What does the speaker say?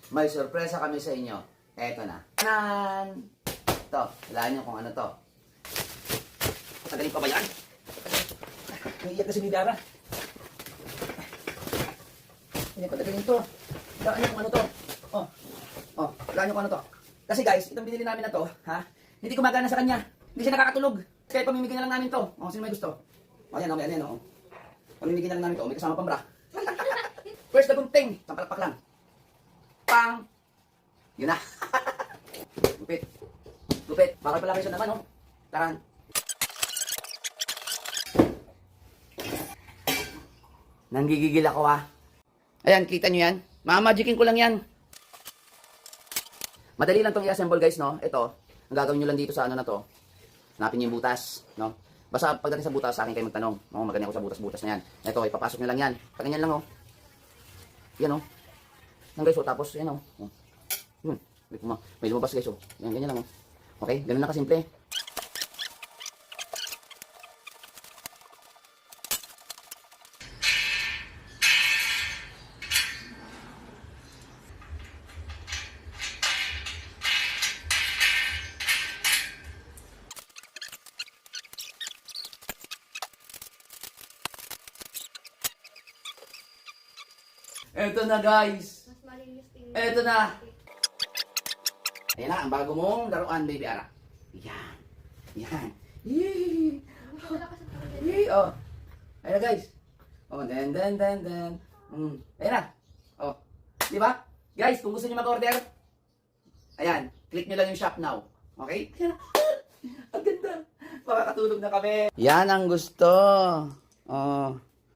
may sorpresa kami sa inyo. Eto na. Tanan! Ito, walaan nyo kung ano to. Patagalin pa ba yan? Naiiyak na si Midara. Hindi patagalin to. Walaan nyo kung ano to. Walaan nyo kung ano to. Kasi guys, itong binili namin na to, ha? Hindi gumagana sa kanya. Hindi siya nakakatulog. Kaya pamimigyan na lang namin to. Sino may gusto? Ayan, pamimigyan na lang namin to. May kasama pang bra. First na gunting. Sampalakpak lang. Pang! Yun na. Lupit. Lupit. Bakal pala kayo siya naman, oh. Taran. Nanggigigil ako, ha. Ayan, kita nyo yan. Mamagicin ko lang yan. Madali lang tong i-assemble, guys, no? Ito, ang gagawin nyo lang dito sa ano na to. Hanapin nyo yung butas, no? Basta pagdating sa butas, sa akin kayo magtanong. Magaling ako sa butas-butas na yan. Ito, ipapasok nyo lang yan. Paganyan lang, oh. Yan, oh. Yan, guys, oh. Tapos, yan, oh. Yun. May lumabas, guys, oh. Yan, ganyan lang, oh. Okay? Ganun na kasimple. Eto na, guys. Eto na. Ayan na, ang bago mong laruan, baby Ara. Yan. Yan. Yee. Yee. Oh. Ayan na, guys. Oh, then. Ayan na. Oh. Di ba? Guys, kung gusto niyo mag-order, ayan, click nyo lang yung shop now. Okay? Ayan na. Ang ganda. Makakatulog na kami. Yan ang gusto. Oh.